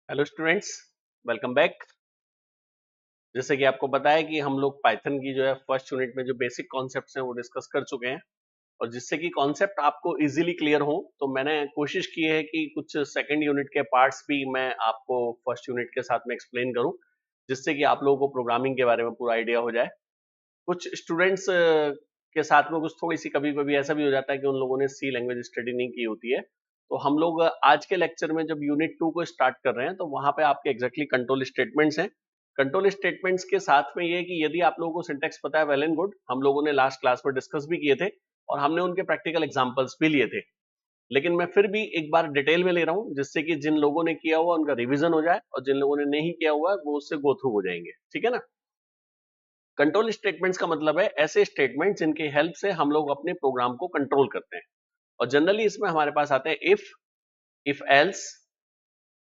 Hello students, welcome back. जैसे कि आपको पता है कि हम लोग पाइथन की जो है फर्स्ट यूनिट में जो बेसिक कॉन्सेप्ट्स हैं वो डिस्कस कर चुके हैं, और जिससे कि कॉन्सेप्ट आपको इजीली क्लियर हो तो मैंने कोशिश की है कि कुछ सेकंड यूनिट के पार्ट्स भी मैं आपको फर्स्ट यूनिट के साथ में एक्सप्लेन करूं, जिससे कि आप लोगों को प्रोग्रामिंग के बारे में पूरा आइडिया हो जाए। कुछ स्टूडेंट्स के साथ में कुछ थोड़ी सी कभी कभी ऐसा भी हो जाता है कि उन लोगों ने सी लैंग्वेज स्टडी नहीं की होती है। तो हम लोग आज के लेक्चर में जब यूनिट 2 को स्टार्ट कर रहे हैं तो वहां पे आपके एग्जैक्टली कंट्रोल स्टेटमेंट्स हैं। कंट्रोल स्टेटमेंट्स के साथ में ये है कि यदि आप लोगों को सिंटैक्स पता है, वेल एंड गुड, हम लोगों ने लास्ट क्लास में डिस्कस भी किए थे और हमने उनके प्रैक्टिकल एग्जांपल्स भी लिए थे। लेकिन मैं फिर भी एक बार डिटेल में ले रहा हूं, जिससे कि जिन लोगों ने किया हुआ उनका रिवीजन हो जाए और जिन लोगों ने नहीं किया हुआ है वो उससे गो थ्रू हो जाएंगे। ठीक है ना। कंट्रोल स्टेटमेंट्स का मतलब है ऐसे स्टेटमेंट जिनकी हेल्प से हम लोग अपने प्रोग्राम को कंट्रोल करते हैं। और जनरली इसमें हमारे पास आते हैं if else,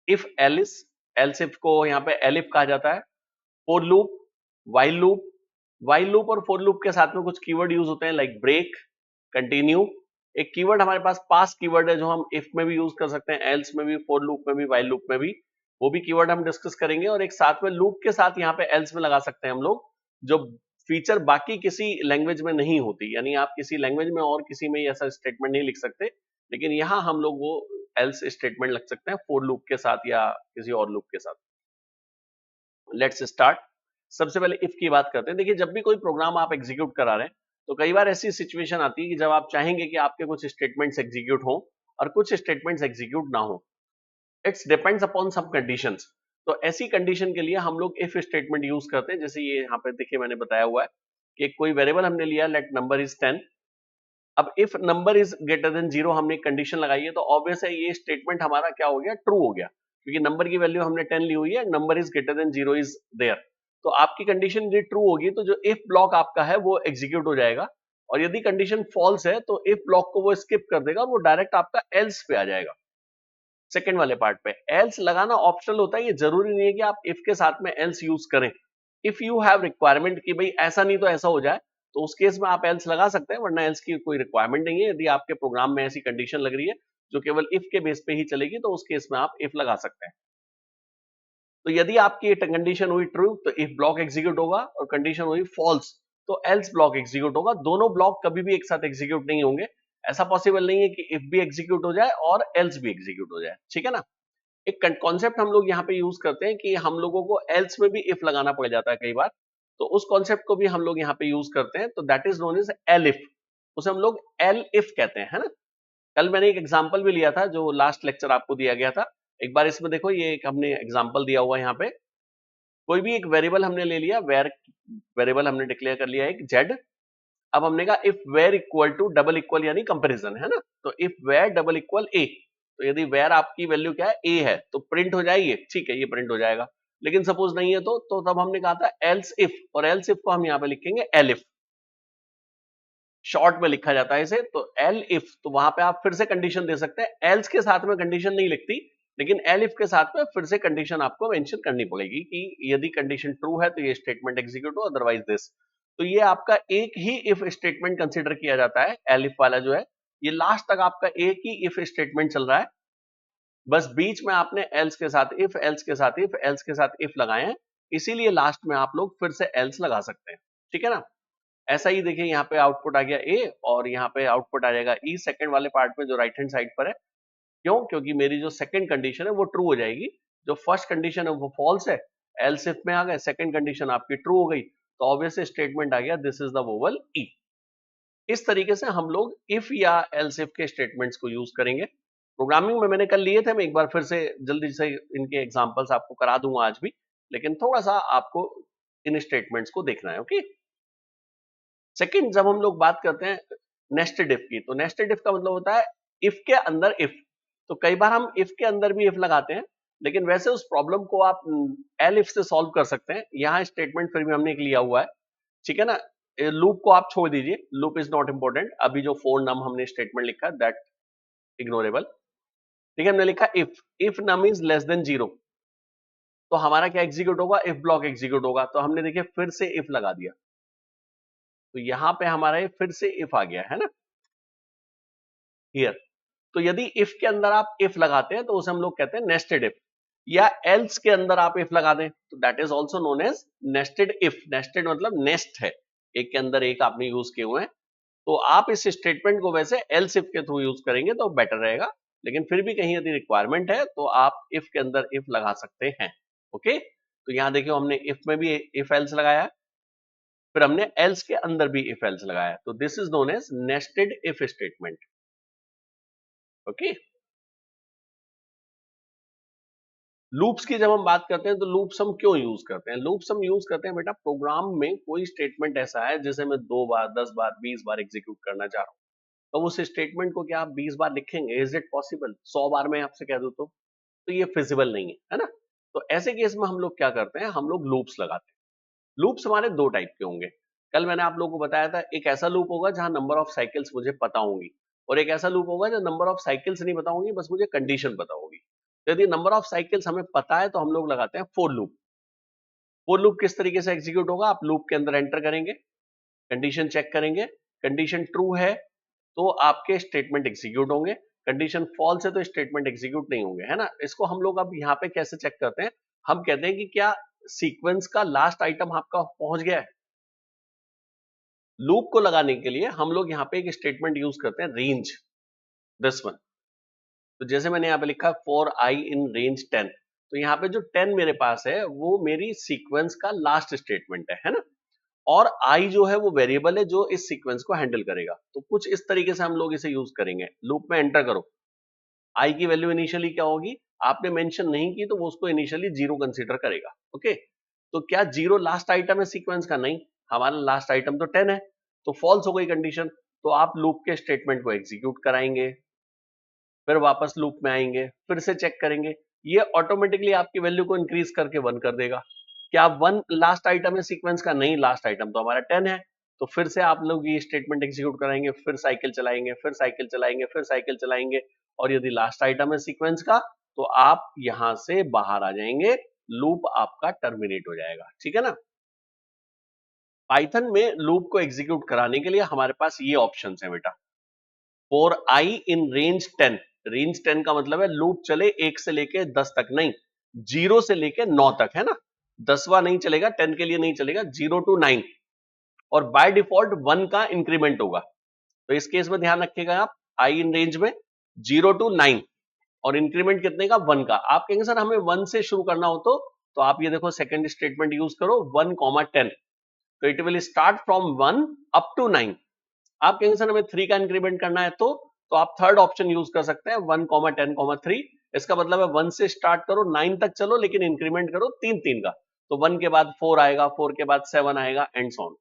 if else, else if को यहाँ पे एलिफ कहा जाता है, for loop, while loop. While loop और फॉर लूप के साथ में कुछ कीवर्ड यूज होते हैं लाइक ब्रेक, कंटिन्यू। एक कीवर्ड हमारे पास पास कीवर्ड है जो हम इफ में भी यूज कर सकते हैं, एल्स में भी, फॉर लूप में भी, वाइल लूप में भी। वो भी कीवर्ड हम डिस्कस करेंगे। और एक साथ में लूप के साथ यहाँ पे एल्स में लगा सकते हैं हम लोग, जो फीचर बाकी किसी लैंग्वेज में नहीं होती। यानी आप किसी लैंग्वेज में और किसी में ऐसा स्टेटमेंट नहीं लिख सकते, लेकिन यहाँ हम लोग वो एल्स स्टेटमेंट लग सकते हैं फॉर लूप के साथ या किसी और लूप के साथ। Let's start. सबसे पहले इफ की बात करते हैं। देखिए, जब भी कोई प्रोग्राम आप एग्जीक्यूट करा रहे हैं तो कई बार ऐसी सिचुएशन आती है कि जब आप चाहेंगे कि आपके कुछ स्टेटमेंट्स एग्जीक्यूट हो और कुछ स्टेटमेंट्स एग्जीक्यूट ना हो। It's depends upon some conditions. तो ऐसी कंडीशन के लिए हम लोग इफ स्टेटमेंट यूज करते हैं। जैसे ये यहाँ पे देखिए मैंने बताया हुआ है कि कोई वेरिएबल हमने लिया, लेट नंबर इज 10। अब if number is greater than 0 हमने कंडीशन लगाई है, तो ऑब्वियस है ये स्टेटमेंट हमारा क्या हो गया, ट्रू हो गया, क्योंकि नंबर की वैल्यू हमने 10 ली हुई है, number is greater than 0 is there. तो आपकी कंडीशन यदि ट्रू होगी तो जो इफ ब्लॉक आपका है वो एग्जीक्यूट हो जाएगा। और यदि कंडीशन फॉल्स है तो इफ ब्लॉक को वो स्किप कर देगा और वो डायरेक्ट आपका एल्स पे आ जाएगा। सेकंड वाले पार्ट पे एल्स लगाना ऑप्शनल होता है, ये जरूरी नहीं है कि आप इफ के साथ में एल्स यूज करें। इफ यू हैव रिक्वायरमेंट कि भाई ऐसा नहीं तो ऐसा हो जाए, तो उस केस में आप एल्स लगा सकते हैं, वरना एल्स की कोई रिक्वायरमेंट नहीं है। यदि आपके प्रोग्राम में ऐसी कंडीशन लग रही है जो केवल इफ के बेस पे ही चलेगी, तो उस केस में आप इफ लगा सकते हैं। तो यदि आपकी कंडीशन हुई ट्रू तो इफ ब्लॉक एग्जीक्यूट होगा, और कंडीशन हुई फॉल्स तो एल्स ब्लॉक एग्जीक्यूट होगा। दोनों ब्लॉक कभी भी एक साथ एग्जीक्यूट नहीं होंगे। ऐसा पॉसिबल नहीं है कि इफ भी एग्जीक्यूट हो जाए और एल्स भी एग्जीक्यूट हो जाए। ठीक है ना। एक कॉन्सेप्ट हम लोग यहाँ पे यूज करते हैं कि हम लोगों को एल्स में भी इफ लगाना पड़ जाता है कई बार, तो उस कॉन्सेप्ट को भी हम लोग यहाँ पे यूज करते हैं। तो that is known as elif. उसे हम लोग एल इफ कहते हैं, है ना। कल मैंने एक एग्जांपल भी लिया था जो लास्ट लेक्चर आपको दिया गया था। एक बार इसमें देखो, ये एक हमने एग्जांपल दिया हुआ है यहाँ पे। कोई भी एक वेरिएबल हमने ले लिया, वेर वेरिएबल हमने डिक्लेयर कर लिया एक जेड। अब हमने कहा if var equal to double equal यानी कंपैरिजन, है ना। तो if var double equal A, तो यदि वेर आपकी वैल्यू क्या है, ए है, तो प्रिंट हो जाएगी। ठीक है, ये प्रिंट हो जाएगा। लेकिन सपोज नहीं है तो तब हमने कहा था एल्स इफ, और एल्स इफ को हम यहाँ पे लिखेंगे एल इफ। शॉर्ट में लिखा जाता है इसे। तो एल इफ, तो वहां पे आप फिर से कंडीशन दे सकते हैं। एल्स के साथ में कंडीशन नहीं लिखती, लेकिन एल इफ के साथ में फिर से कंडीशन आपको मेंशन करनी पड़ेगी कि यदि कंडीशन ट्रू है तो ये स्टेटमेंट एग्जीक्यूट हो, अदरवाइज दिस। तो ये आपका एक ही इफ स्टेटमेंट कंसिडर किया जाता है, एल इफ वाला जो है। ये लास्ट तक आपका एक ही इफ स्टेटमेंट चल रहा है, बस बीच में आपने एल्स के साथ इफ, एल्स के साथ इफ, एल्स के साथ इफ लगाए हैं, इसीलिए लास्ट में आप लोग फिर से एल्स लगा सकते हैं। ठीक है ना। ऐसा ही देखिए, यहाँ पे आउटपुट आ गया ए, और यहाँ पे आउटपुट आ जाएगा ई सेकंड वाले पार्ट में जो राइट हैंड साइड पर है। क्यों? क्योंकि मेरी जो सेकंड कंडीशन है वो ट्रू हो जाएगी। जो फर्स्ट कंडीशन है वो फॉल्स है, एल्स इफ में आ गए, सेकंड कंडीशन आपकी ट्रू हो गई, तो ऑब्वियस स्टेटमेंट आ गया दिस इज द वोवल ई। इस तरीके से हम लोग इफ या एल्स इफ के स्टेटमेंट्स को यूज करेंगे। प्रोग्रामिंग में मैंने कल लिए थे, मैं एक बार फिर से जल्दी से इनके एग्जांपल्स आपको करा दूंगा आज भी, लेकिन थोड़ा सा आपको इन स्टेटमेंट्स को देखना है। ओके। सेकंड, जब हम लोग बात करते हैं नेस्टेड इफ की, तो नेस्टेड इफ का मतलब होता है इफ के अंदर इफ। तो कई बार हम इफ के अंदर भी इफ लगाते हैं, लेकिन वैसे उस प्रॉब्लम को आप एल इफ से सॉल्व कर सकते हैं। यहाँ स्टेटमेंट फिर भी हमने एक लिया हुआ है। ठीक है ना। लूप को आप छोड़ दीजिए, लूप इज नॉट इंपॉर्टेंट। अभी जो फोर नम हमने स्टेटमेंट लिखा है दैट इग्नोरेबल। ठीक है, हमने लिखा if num is less than 0, तो हमारा क्या एग्जीक्यूट होगा, इफ ब्लॉक एग्जीक्यूट होगा। तो हमने देखिए फिर से इफ लगा दिया, तो यहाँ पे हमारा ये फिर से इफ आ गया, है ना, हियर। तो यदि इफ के अंदर आप इफ लगाते हैं तो उसे हम लोग कहते हैं नेस्टेड इफ। या एल्स के अंदर आप इफ लगा दें तो that is also known as nested if. Nested मतलब नेस्ट है, एक के अंदर एक आपने यूज किए हुए हैं। तो आप इस स्टेटमेंट को वैसे एल्स इफ के थ्रू यूज करेंगे तो बेटर रहेगा, लेकिन फिर भी कहीं यदि रिक्वायरमेंट है तो आप इफ के अंदर इफ लगा सकते हैं। ओके, तो यहां देखिए हमने इफ में भी इफ एल्स लगाया, फिर हमने एल्स के अंदर भी इफ एल्स लगाया, तो this is known as nested if statement. Okay, loops की जब हम बात करते हैं तो लूप्स हम क्यों यूज करते हैं? लूप्स हम यूज करते हैं बेटा, प्रोग्राम में कोई स्टेटमेंट ऐसा है जिसे मैं 2 बार 10 बार 20 बार एग्जीक्यूट करना चाह रहा हूं, तो उस स्टेटमेंट को क्या आप 20 बार लिखेंगे? Is it possible? 100 बार मैं आपसे कह दूं तो ये फिजिबल नहीं है ना? तो ऐसे केस में हम लोग क्या करते हैं, हम लोग लूप्स लगाते हैं। लूप्स हमारे 2 टाइप के होंगे। कल मैंने आप लोगों को बताया था, एक ऐसा लूप होगा जहां नंबर ऑफ साइकिल्स मुझे पता होंगी, और एक ऐसा लूप होगा जो नंबर ऑफ साइकिल्स नहीं पता होंगी, बस मुझे कंडीशन पता होगी। तो यदि नंबर ऑफ साइकिल्स हमें पता है तो हम लोग लगाते हैं फोर लूप। फोर लूप किस तरीके से एग्जीक्यूट होगा? आप लूप के अंदर एंटर करेंगे, कंडीशन चेक करेंगे, कंडीशन ट्रू है तो आपके स्टेटमेंट एग्जीक्यूट होंगे, कंडीशन फॉल्स है तो स्टेटमेंट एग्जीक्यूट नहीं होंगे, है ना? इसको हम लोग अब यहाँ पे कैसे चेक करते हैं? हम कहते हैं कि क्या सीक्वेंस का लास्ट आइटम आपका पहुंच गया है। लूप को लगाने के लिए हम लोग यहाँ पे एक स्टेटमेंट यूज करते हैं, रेंज, दिस वन। तो जैसे मैंने यहाँ पे लिखा फॉर आई इन रेंज 10, तो यहाँ पे जो 10 मेरे पास है वो मेरी सीक्वेंस का लास्ट स्टेटमेंट है ना? और आई जो है वो वेरिएबल है जो इस सीक्वेंस को हैंडल करेगा। तो कुछ इस तरीके से हम लोग इसे यूज करेंगे। लूप में एंटर करो, आई की वैल्यू इनिशियली क्या होगी? आपने मेंशन नहीं की तो वो उसको इनिशियली जीरो कंसीडर करेगा। ओके, तो क्या जीरो लास्ट आइटम है सीक्वेंस का? नहीं, हमारा लास्ट आइटम तो 10 है, तो फॉल्स हो गई कंडीशन। तो आप लूप के स्टेटमेंट को एग्जीक्यूट कराएंगे, फिर वापस लूप में आएंगे, फिर से चेक करेंगे, ये ऑटोमेटिकली आपकी वैल्यू को इंक्रीज करके 1 कर देगा। क्या 1 लास्ट आइटम है सीक्वेंस का? नहीं, लास्ट आइटम तो हमारा 10 है। तो फिर से आप लोग ये स्टेटमेंट एग्जीक्यूट कराएंगे, फिर साइकिल चलाएंगे, फिर साइकिल चलाएंगे, फिर साइकिल चलाएंगे, और यदि लास्ट आइटम है सीक्वेंस का तो आप यहां से बाहर आ जाएंगे, लूप आपका टर्मिनेट हो जाएगा। ठीक है ना? पाइथन में लूप को एग्जीक्यूट कराने के लिए हमारे पास ये ऑप्शंस है बेटा। For I in range 10, range 10 का मतलब है लूप चले 1 से लेके 10 तक, नहीं 0 से लेके 9 तक, है ना? 10वां नहीं चलेगा, 10 के लिए नहीं चलेगा, 0 to 9। और बाय डिफॉल्ट 1 का इंक्रीमेंट होगा। तो इस केस में ध्यान रखिएगा आप, आई इन रेंज में 0 to 9 और इंक्रीमेंट कितने का? 1 का। आप कहेंगे सर हमें 1 से शुरू करना हो तो आप ये देखो सेकंड स्टेटमेंट यूज करो, 1, 10, तो it will start from 1 up to 9। आप कहेंगे सर हमें 3 का इंक्रीमेंट करना है तो आप थर्ड ऑप्शन यूज कर सकते हैं, 1, 10, 3। इसका मतलब है 1 से स्टार्ट करो, 9 तक चलो, लेकिन इंक्रीमेंट करो 3 3 का। तो 1 के बाद 4 आएगा, 4 के बाद 7 आएगा, एंड सो ऑन।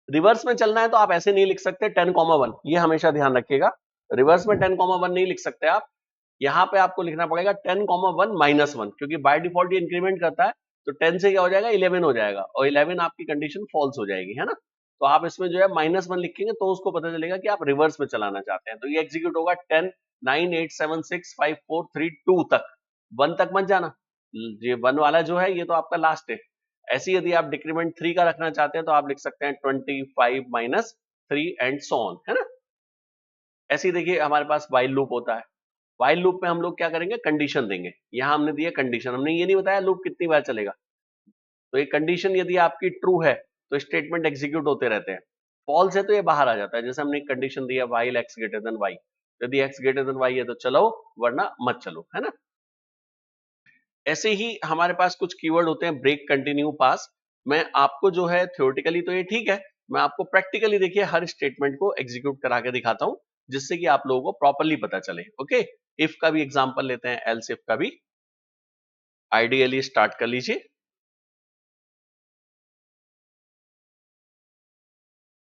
रिवर्स में चलना है तो आप ऐसे नहीं लिख सकते 10, 1, ये हमेशा ध्यान रखिएगा। रिवर्स में 10, 1 नहीं लिख सकते आप। यहां पे आपको लिखना पड़ेगा 10, 1, -1, क्योंकि बाय डिफॉल्ट ये इंक्रीमेंट करता है। तो 10 से क्या हो जाएगा? 11 हो जाएगा, और 11 आपकी कंडीशन फॉल्स हो जाएगी, है ना? तो आप इसमें जो है -1 लिखेंगे तो उसको पता चलेगा कि आप रिवर्स में चलाना चाहते हैं। तो ये एग्जीक्यूट होगा 10, 9, 8, 7, 6, 5, 4, 3, 2 तक। 1 तक मत जाना, ये 1 वाला जो है ये तो आपका लास्ट है। ऐसे यदि आप डिक्रीमेंट 3 का रखना चाहते हैं तो आप लिख सकते हैं 25, -3, एंड सो ऑन, है ना? ऐसे ही देखिए हमारे पास व्हाइल लूप होता है। व्हाइल लूप में हम लोग क्या करेंगे? कंडीशन देंगे। यहां हमने दिया कंडीशन, हमने ये नहीं बताया लूप कितनी बार चलेगा। तो ये कंडीशन यदि आपकी ट्रू है तो स्टेटमेंट एग्जीक्यूट होते रहते हैं, फॉल्स है तो ये बाहर आ जाता है। जैसे हमने एक कंडीशन दिया while x greater than y, यदि x ग्रेटर देन y है तो चलो, वरना मत चलो, है ना? ऐसे ही हमारे पास कुछ कीवर्ड होते हैं, ब्रेक, कंटिन्यू, पास। मैं आपको जो है थ्योरेटिकली तो ये ठीक है, मैं आपको प्रैक्टिकली देखिए हर स्टेटमेंट को एग्जीक्यूट करा के दिखाता हूं, जिससे कि आप लोगों को प्रॉपर्ली पता चले। ओके, इफ का भी एग्जांपल लेते हैं, एल्स इफ का भी। आइडियली स्टार्ट कर लीजिए।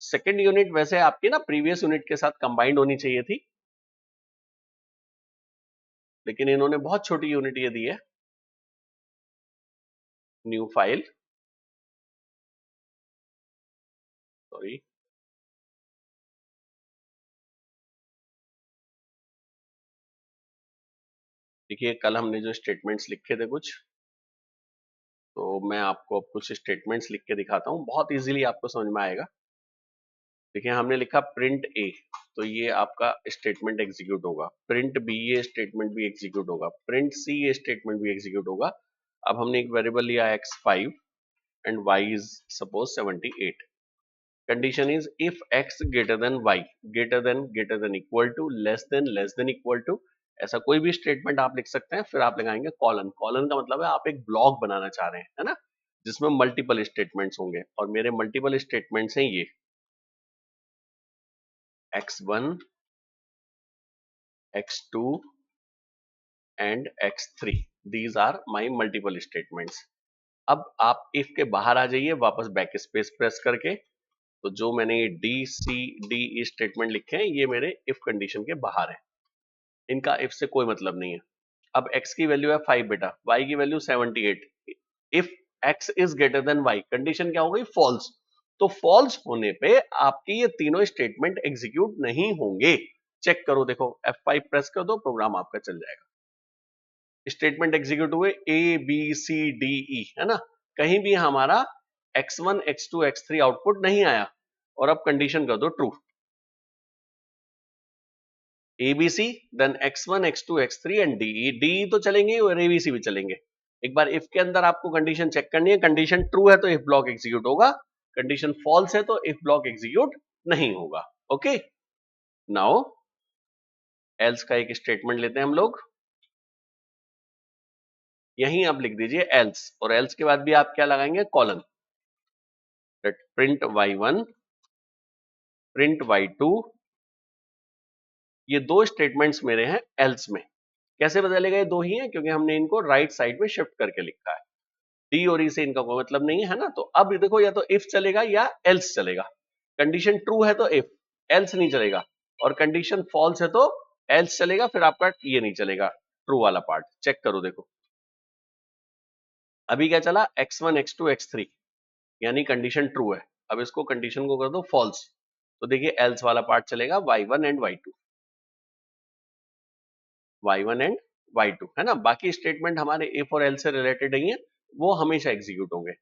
सेकेंड यूनिट वैसे आपकी ना प्रीवियस यूनिट के साथ कंबाइंड होनी चाहिए थी, लेकिन इन्होंने बहुत छोटी यूनिट ये दी है। न्यू फाइल, सॉरी, देखिए कल हमने जो स्टेटमेंट्स लिखे थे कुछ, तो मैं आपको अब कुछ स्टेटमेंट्स लिख के दिखाता हूं, बहुत इजीली आपको समझ में आएगा। देखिए हमने लिखा प्रिंट ए, तो ये आपका स्टेटमेंट एग्जीक्यूट होगा, प्रिंट बी ये स्टेटमेंट भी एग्जीक्यूट होगा, प्रिंट सी ये स्टेटमेंट भी एग्जीक्यूट होगा। अब हमने एक वेरिएबल लिया x5 and y is suppose 78। Condition is if x greater than y, greater than equal to, less than equal to, ऐसा कोई भी स्टेटमेंट आप लिख सकते हैं। फिर आप लगाएंगे कॉलन, कॉलन का मतलब है आप एक ब्लॉक बनाना चाह रहे हैं, है ना, जिसमें मल्टीपल स्टेटमेंट्स होंगे, और मेरे मल्टीपल स्टेटमेंट्स हैं ये x1, x2 and x3, these are my multiple statements. अब आप इफ के बाहर आ जाइए वापस बैक स्पेस प्रेस करके, तो जो मैंने D C D E statement लिखे हैं ये मेरे इफ कंडीशन के बाहर है, इनका इफ से कोई मतलब नहीं है। अब x की वैल्यू है 5 बेटा, y की value 78, if x is greater than y, condition क्या हो गई, फॉल्स। तो फॉल्स होने पे आपकी ये तीनों स्टेटमेंट एग्जीक्यूट नहीं होंगे। चेक करो, देखो F5 प्रेस कर दो, प्रोग्राम आपका चल जाएगा। स्टेटमेंट एग्जीक्यूट हुए ए बी सी डी ई, है ना, कहीं भी हमारा x1 x2 x3 आउटपुट नहीं आया। और अब कंडीशन कर दो true, ABC then x1 x2 x3 and DE, DE तो चलेंगे और एबीसी भी चलेंगे। एक बार इफ के अंदर आपको कंडीशन चेक करनी है, कंडीशन ट्रू है तो इफ ब्लॉक एग्जीक्यूट होगा, कंडीशन फॉल्स है तो इफ ब्लॉक एग्जीक्यूट नहीं होगा। ओके, नाउ एल्स का एक स्टेटमेंट लेते हैं हम लोग, यहीं आप लिख दीजिए एल्स, और एल्स के बाद भी आप क्या लगाएंगे, colon, print y1 print y2। ये दो स्टेटमेंट्स मेरे हैं एल्स में। कैसे बदले गए, दो ही हैं क्योंकि हमने इनको राइट साइड में शिफ्ट करके लिखा है, डी और ई से इनका कोई मतलब नहीं है ना। तो अब देखो या तो इफ चलेगा या एल्स चलेगा। कंडीशन ट्रू है तो इफ, एल्स नहीं चलेगा, और कंडीशन फॉल्स है तो एल्स चलेगा। फिर आपका ये नहीं चलेगा, ट्रू वाला पार्ट। चेक करो, देखो अभी क्या चला, x1 x2 x3, यानी कंडीशन ट्रू है। अब इसको कंडीशन को कर दो फॉल्स, तो देखिए एल्स वाला पार्ट चलेगा, y1 and y2, y1 and y2, है ना। बाकी स्टेटमेंट हमारे इफ और एल्स से रिलेटेड नहीं है, वो हमेशा एग्जीक्यूट होंगे।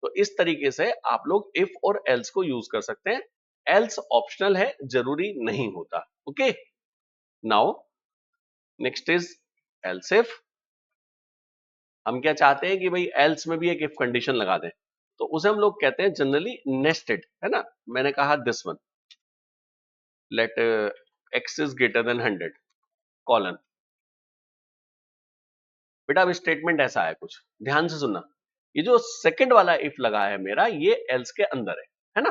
तो इस तरीके से आप लोग इफ और एल्स को यूज कर सकते हैं। एल्स ऑप्शनल है, जरूरी नहीं होता। Okay, now next is else if. हम क्या चाहते हैं कि भाई एल्स में भी एक इफ कंडीशन लगा दें, तो उसे हम लोग कहते हैं जनरली नेस्टेड, है ना। मैंने कहा this one, let X is greater than 100 colon. बेटा अब स्टेटमेंट ऐसा है कुछ, ध्यान से सुनना, ये जो सेकंड वाला इफ लगा है मेरा, ये एल्स के अंदर है ना।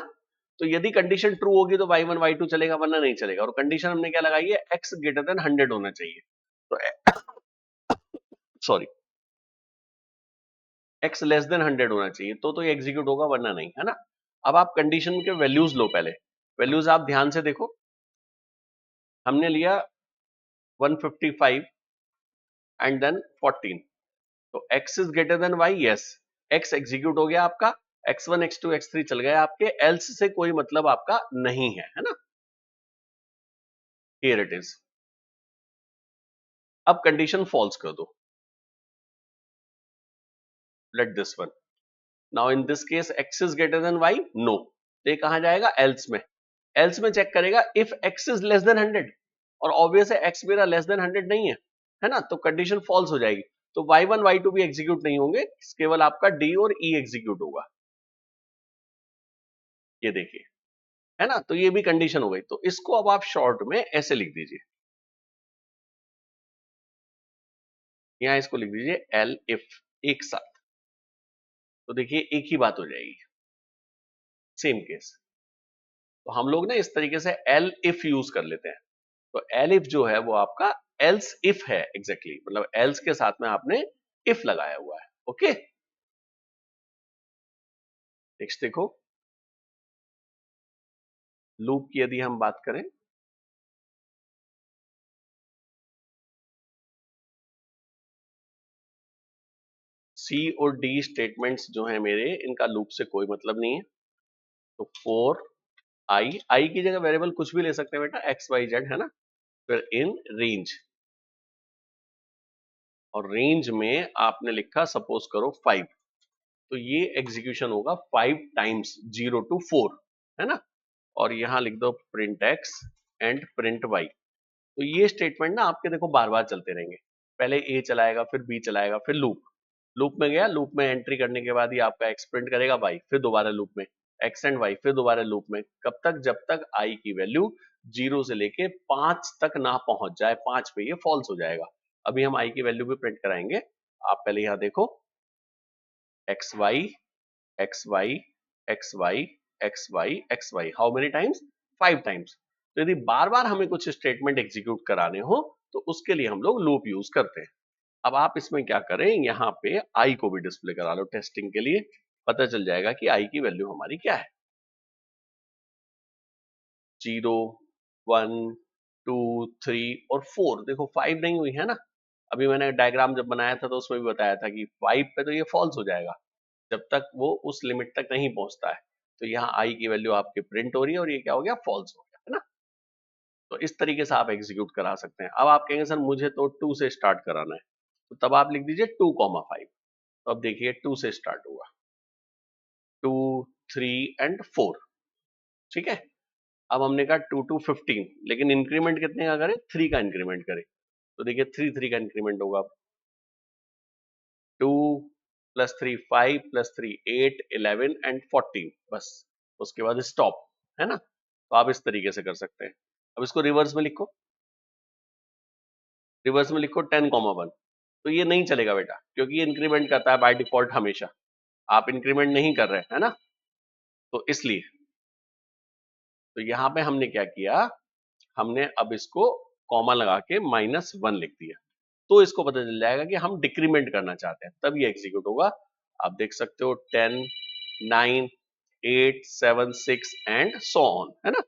तो यदि कंडीशन ट्रू होगी तो y1 y2 चलेगा, वरना नहीं चलेगा। और कंडीशन हमने क्या लगाई है, x ग्रेटर देन 100 होना चाहिए, तो सॉरी x लेस देन 100 होना चाहिए, तो ये एग्जीक्यूट होगा, वरना नहीं, है ना। अब आप कंडीशन के वैल्यूज लो, पहले वैल्यूज आप ध्यान से देखो। हमने लिया 155 एंड देन 14, तो x is greater than y, yes, x execute हो गया आपका, x1 x2 x3 चल गया आपके, एल्स से कोई मतलब आपका नहीं है ना। Here it is. अब कंडीशन फॉल्स कर दो, let this one, now in this case x is greater than y, no, तो ये कहां जाएगा, एल्स में। एल्स में चेक करेगा if x is less then 100, और ऑब्वियस है x मेरा लेस देन 100 नहीं है ना, तो कंडीशन फॉल्स हो जाएगी। तो y1 y2 भी एग्जीक्यूट नहीं होंगे, केवल आपका d और e एग्जीक्यूट होगा। ये देखिए, है ना, तो ये भी कंडीशन हो गई। तो इसको अब आप शॉर्ट में ऐसे लिख दीजिए, यहां इसको लिख दीजिए एल इफ, एक साथ, तो देखिए एक ही बात हो जाएगी, सेम केस। तो हम लोग ना इस तरीके से एल इफ यूज कर लेते हैं। तो एल इफ जो है वो आपका एल्स इफ है, एग्जैक्टली मतलब एल्स के साथ में आपने इफ लगाया हुआ है। ओके, नेक्स्ट देखो, लूप की यदि हम बात करें, सी और डी स्टेटमेंट्स जो है मेरे, इनका लूप से कोई मतलब नहीं है। तो फॉर आई की जगह वेरिएबल कुछ भी ले सकते हैं बेटा, एक्स वाई जेड, है ना। फिर इन रेंज, और रेंज में आपने लिखा सपोज करो 5, तो ये एग्जीक्यूशन होगा 5 टाइम्स 0 to 4, है ना। और यहाँ लिख दो print X and print Y. तो ये स्टेटमेंट ना आपके देखो बार बार चलते रहेंगे, पहले ए चलाएगा, फिर बी चलाएगा, फिर लूप, लूप में गया, लूप में एंट्री करने के बाद ही आपका एक्स प्रिंट करेगा वाई, फिर दोबारा लूप में एक्स एंड वाई, फिर दोबारा लूप में, कब तक, जब तक आई की वैल्यू 0 से लेके 5 तक ना पहुंच जाए, 5 पे ये फॉल्स हो जाएगा। अभी हम आई की वैल्यू भी प्रिंट कराएंगे। आप पहले यहाँ देखो X Y X Y X Y X Y X Y, how many times, 5 times. तो यदि बार बार हमें कुछ स्टेटमेंट एग्जीक्यूट कराने हो तो उसके लिए हम लोग लूप यूज करते हैं। अब आप इसमें क्या करें, यहाँ पे आई को भी डिस्प्ले करा लो टेस्टिंग के लिए, पता चल जाएगा कि आई की वैल्यू हमारी क्या है। 0 1 2 3 और 4, देखो 5 नहीं हुई है ना। अभी मैंने डायग्राम जब बनाया था तो उसमें भी बताया था कि 5 पे तो ये फॉल्स हो जाएगा जब तक वो उस लिमिट तक नहीं पहुंचता है। तो यहाँ आई की वैल्यू आपकी प्रिंट हो रही है और ये क्या हो गया, फॉल्स हो गया, है ना। तो इस तरीके से आप एग्जीक्यूट करा सकते हैं। अब आप कहेंगे सर मुझे तो 2 से स्टार्ट कराना है, तो तब आप लिख दीजिए 2,5। तो अब देखिए 2 से स्टार्ट हुआ, 2 3 एंड 4, ठीक है। अब हमने कहा 2 to 15, लेकिन इंक्रीमेंट कितने का करें, 3 का इंक्रीमेंट करें। तो देखिए 3 3 का इंक्रीमेंट होगा, 2 प्लस 3 5 प्लस 3 8 11 एंड 14, बस उसके बाद स्टॉप, है ना। तो आप इस तरीके से कर सकते हैं। अब इसको रिवर्स में लिखो, रिवर्स में लिखो 10,1। तो ये नहीं चलेगा बेटा, क्योंकि ये इंक्रीमेंट करता है बाय डिफॉल्ट हमेशा, आप इंक्रीमेंट नहीं कर रहे है ना, तो इसलिए। तो यहाँ पे हमने क्या किया, हमने अब इसको कॉमा लगा के -1 लिख दिया, तो इसको पता चल जाएगा कि हम डिक्रीमेंट करना चाहते हैं, तब ये एग्जीक्यूट होगा। आप देख सकते हो 10 9 8 7 6 एंड सो ऑन, है ना।